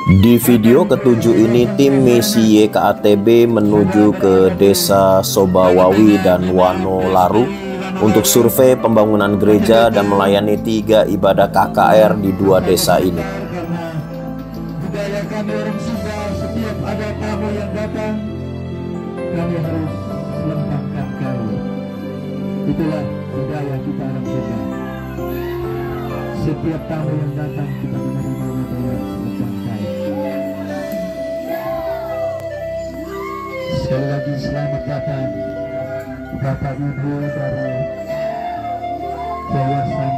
Di video ketujuh ini, tim misi YKATB menuju ke desa Sobawawi dan Wanolaru untuk survei pembangunan gereja dan melayani 3 ibadah KKR di 2 desa ini. Budaya kami orang Sunda, setiap ada tamu yang datang, kami harus lembangkan kayu. Itulah budaya kita orang Sunda. Setiap tamu yang datang kita menerima dengan selembang kayu. Sekali lagi selamat datang Bapak Ibu dari Yayasan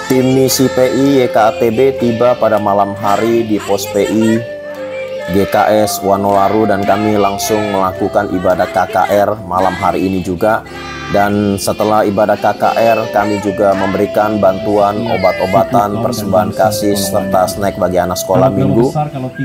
Tim misi PI YKATB tiba pada malam hari di pos PI GKS Wanolaru dan kami langsung melakukan ibadah KKR malam hari ini juga. Dan setelah ibadah KKR kami juga memberikan bantuan obat-obatan, persembahan kasih serta snack bagi anak sekolah minggu.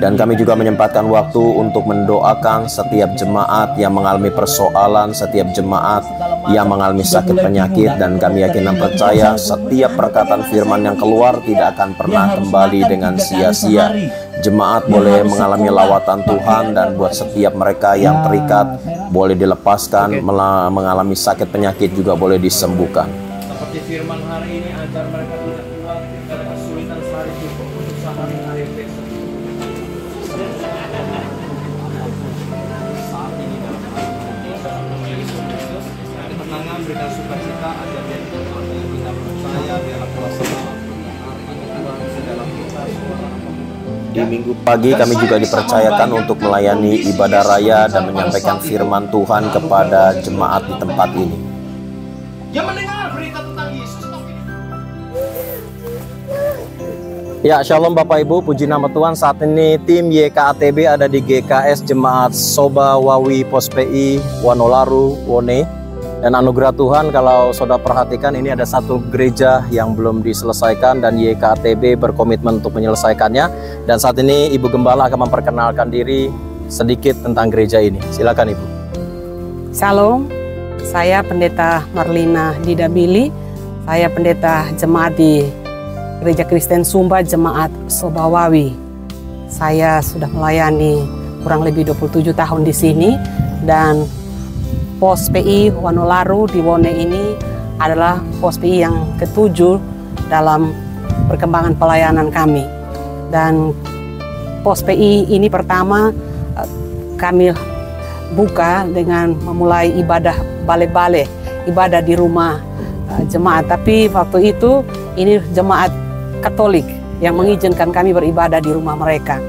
Dan kami juga menyempatkan waktu untuk mendoakan setiap jemaat yang mengalami persoalan, setiap jemaat yang mengalami sakit penyakit. Dan kami yakin dan percaya setiap perkataan firman yang keluar tidak akan pernah kembali dengan sia-sia. Jemaat boleh mengalami lawatan Tuhan, dan buat setiap mereka yang terikat boleh dilepaskan, mengalami sakit penyakit juga boleh disembuhkan. Seperti firman hari ini, ajar mereka tidak kuat karena kesulitan sehari cukup untuk sehari hari besok. Saat ini dalam Yesus Kristus, ketenangan, berikan sukacita, ajar dia Tuhan yang kita percaya, biar kuasa Tuhan dalam kita semua. Di minggu pagi kami juga dipercayakan untuk melayani ibadah raya dan menyampaikan firman Tuhan kepada jemaat di tempat ini. Yang mendengar berita tentang Yesus. Ya, shalom Bapak Ibu, puji nama Tuhan. Saat ini tim YKATB ada di GKS Jemaat Sobawawi Pos PI Wanolaru Wone. Dan anugerah Tuhan, kalau saudara perhatikan, ini ada satu gereja yang belum diselesaikan dan YKATB berkomitmen untuk menyelesaikannya. Dan saat ini Ibu Gembala akan memperkenalkan diri sedikit tentang gereja ini. Silakan Ibu. Shalom, saya Pendeta Marlina Didabili. Saya pendeta jemaat di Gereja Kristen Sumba Jemaat Sobawawi. Saya sudah melayani kurang lebih 27 tahun di sini, dan Pos PI Wanolaru di Wone ini adalah pos PI yang ke-7 dalam perkembangan pelayanan kami. Dan pos PI ini pertama kami buka dengan memulai ibadah bale-bale, ibadah di rumah jemaat. Tapi waktu itu ini jemaat Katolik yang mengizinkan kami beribadah di rumah mereka.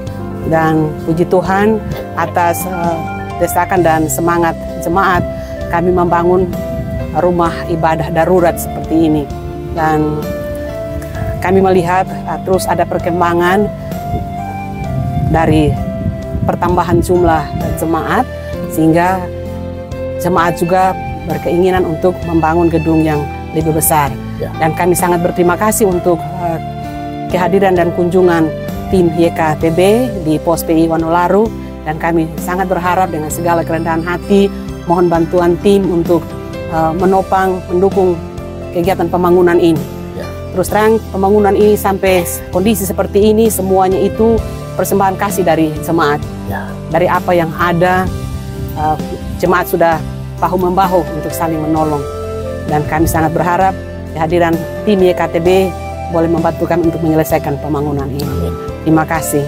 Dan puji Tuhan atas desakan dan semangat jemaat, kami membangun rumah ibadah darurat seperti ini. Dan kami melihat terus ada perkembangan dari pertambahan jumlah jemaat, sehingga jemaat juga berkeinginan untuk membangun gedung yang lebih besar. Dan kami sangat berterima kasih untuk kehadiran dan kunjungan tim YKATB di Pos PI Wanolaru. Dan kami sangat berharap dengan segala kerendahan hati mohon bantuan tim untuk menopang, mendukung kegiatan pembangunan ini. Terus terang, pembangunan ini sampai kondisi seperti ini semuanya itu persembahan kasih dari jemaat. Dari apa yang ada, jemaat sudah bahu-membahu untuk saling menolong. Dan kami sangat berharap kehadiran tim YKATB boleh membantu kami untuk menyelesaikan pembangunan ini. Terima kasih.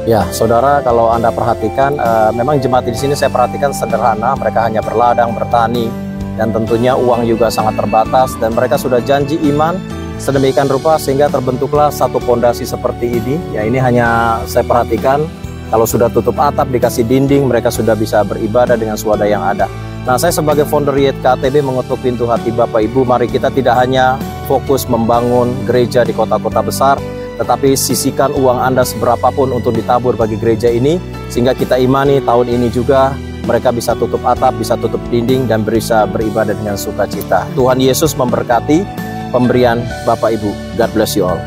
Ya, saudara, kalau Anda perhatikan, memang jemaat di sini saya perhatikan sederhana. Mereka hanya berladang, bertani, dan tentunya uang juga sangat terbatas. Dan mereka sudah janji iman sedemikian rupa sehingga terbentuklah satu pondasi seperti ini. Ya, ini hanya saya perhatikan, kalau sudah tutup atap, dikasih dinding, mereka sudah bisa beribadah dengan swadaya yang ada. Nah, saya sebagai founder YKATB mengetuk pintu hati Bapak Ibu, mari kita tidak hanya fokus membangun gereja di kota-kota besar, tetapi sisihkan uang Anda seberapapun untuk ditabur bagi gereja ini, sehingga kita imani tahun ini juga mereka bisa tutup atap, bisa tutup dinding, dan bisa beribadah dengan sukacita. Tuhan Yesus memberkati pemberian Bapak Ibu. God bless you all.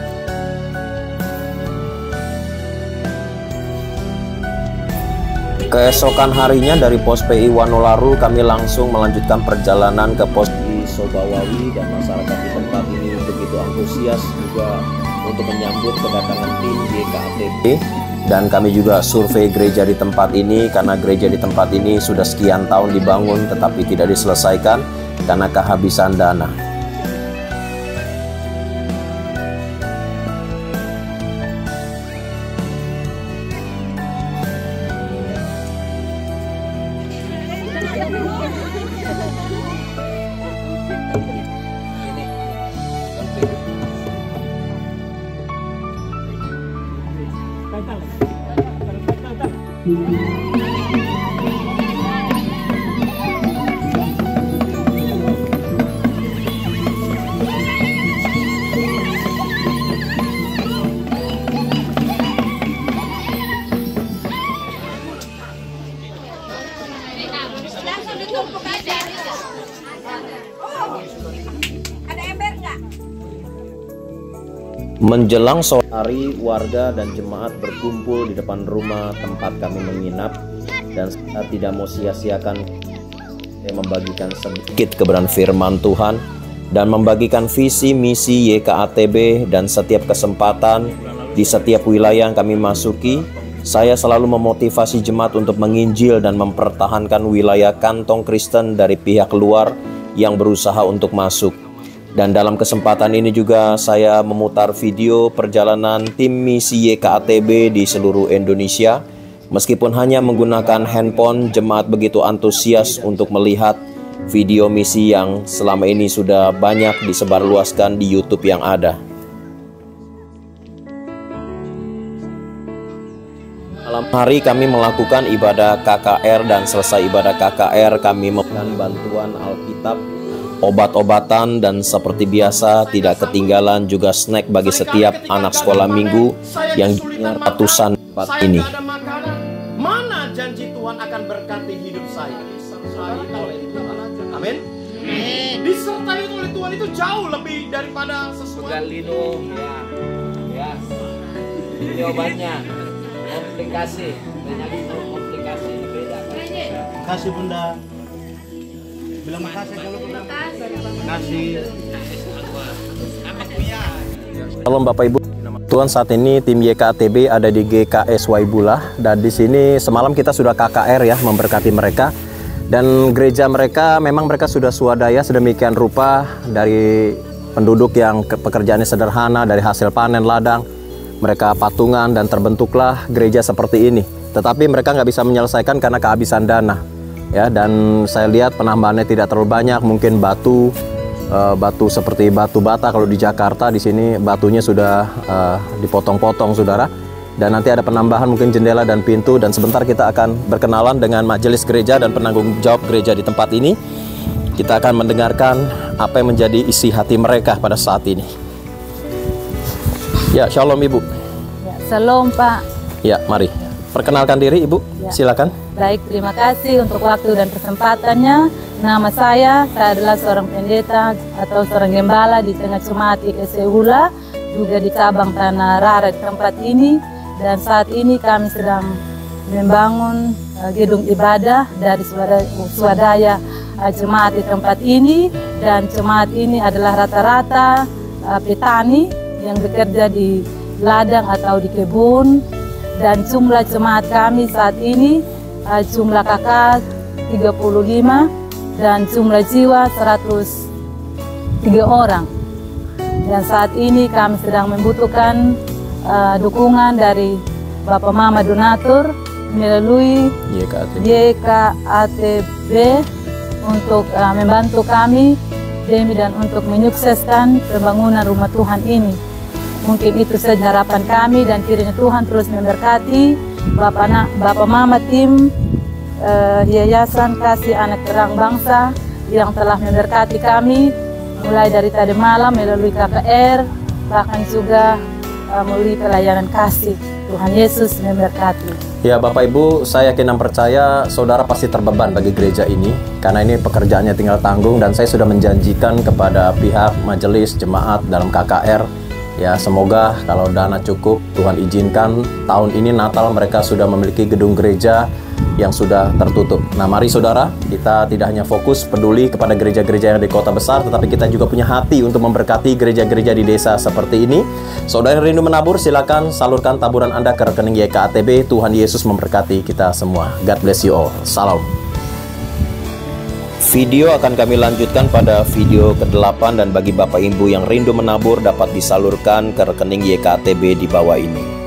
Keesokan harinya dari Pos PI Wanolaru kami langsung melanjutkan perjalanan ke Pos PI Sobawawi dan masyarakat di tempat ini begitu antusias juga untuk menyambut kedatangan tim GKATB. Dan kami juga survei gereja di tempat ini, karena gereja di tempat ini sudah sekian tahun dibangun tetapi tidak diselesaikan karena kehabisan dana. Menjelang sore hari, warga dan jemaat berkumpul di depan rumah tempat kami menginap, dan saya tidak mau sia-siakan membagikan sedikit kebenaran firman Tuhan dan membagikan visi misi YKATB. Dan setiap kesempatan di setiap wilayah yang kami masuki, saya selalu memotivasi jemaat untuk menginjil dan mempertahankan wilayah kantong Kristen dari pihak luar yang berusaha untuk masuk. Dan dalam kesempatan ini juga saya memutar video perjalanan tim misi YKATB di seluruh Indonesia. Meskipun hanya menggunakan handphone, jemaat begitu antusias untuk melihat video misi yang selama ini sudah banyak disebarluaskan di YouTube yang ada. Malam hari kami melakukan ibadah KKR, dan selesai ibadah KKR kami memberikan bantuan Alkitab, obat-obatan, dan seperti biasa tidak ketinggalan juga snack bagi setiap anak sekolah minggu yang jumlahnya ratusan tempat ini. Mana janji Tuhan akan berkati hidup saya? Disertai oleh Tuhan. Amin. Disertai oleh Tuhan itu jauh lebih daripada sesuatu. Galino, ya. Ini obatnya. Komplikasi, penyakit komplikasi ini beda. Kasih Bunda. Bilang makasih kalau Bunda. Makasih. Shalom Bapak Ibu. Tuhan, saat ini tim YKATB ada di GKS Waibula, dan di sini semalam kita sudah KKR ya, memberkati mereka. Dan gereja mereka memang mereka sudah swadaya sedemikian rupa dari penduduk yang pekerjaannya sederhana, dari hasil panen ladang. Mereka patungan dan terbentuklah gereja seperti ini. Tetapi mereka nggak bisa menyelesaikan karena kehabisan dana. Ya, dan saya lihat penambahannya tidak terlalu banyak, mungkin batu seperti batu bata kalau di Jakarta. Di sini batunya sudah dipotong-potong, saudara. Dan nanti ada penambahan mungkin jendela dan pintu, dan sebentar kita akan berkenalan dengan majelis gereja dan penanggung jawab gereja di tempat ini. Kita akan mendengarkan apa yang menjadi isi hati mereka pada saat ini. Ya, shalom Ibu. Ya, shalom Pak. Ya, mari. Perkenalkan diri Ibu, Ya. silakan. Baik, terima kasih untuk waktu dan kesempatannya. Nama saya adalah seorang pendeta atau seorang gembala di Tengah Jemaat IKC Hula, juga di cabang Tanah Rara di tempat ini. Dan saat ini kami sedang membangun gedung ibadah dari swadaya jemaat di tempat ini. Dan jemaat ini adalah rata-rata petani yang bekerja di ladang atau di kebun. Dan jumlah jemaat kami saat ini jumlah kakak 35 dan jumlah jiwa 103 orang. Dan saat ini kami sedang membutuhkan dukungan dari Bapak Mama donatur melalui YKATB untuk membantu kami demi dan untuk menyukseskan pembangunan rumah Tuhan ini. Mungkin itu saja harapan kami, dan kiranya Tuhan terus memberkati Bapak Mama tim Yayasan Kasih Anak Terang Bangsa yang telah memberkati kami mulai dari tadi malam melalui KKR, bahkan juga melalui pelayanan kasih. Tuhan Yesus memberkati. Ya Bapak Ibu, saya yakin dan percaya saudara pasti terbeban bagi gereja ini, karena ini pekerjaannya tinggal tanggung. Dan saya sudah menjanjikan kepada pihak majelis jemaat dalam KKR Ya, semoga kalau dana cukup, Tuhan izinkan tahun ini Natal mereka sudah memiliki gedung gereja yang sudah tertutup. Nah, mari saudara, kita tidak hanya fokus peduli kepada gereja-gereja yang di kota besar, tetapi kita juga punya hati untuk memberkati gereja-gereja di desa seperti ini. Saudara rindu menabur, silakan salurkan taburan Anda ke rekening YKATB. Tuhan Yesus memberkati kita semua. God bless you all. Salam. Video akan kami lanjutkan pada video ke-8, dan bagi Bapak Ibu yang rindu menabur dapat disalurkan ke rekening YKATB di bawah ini.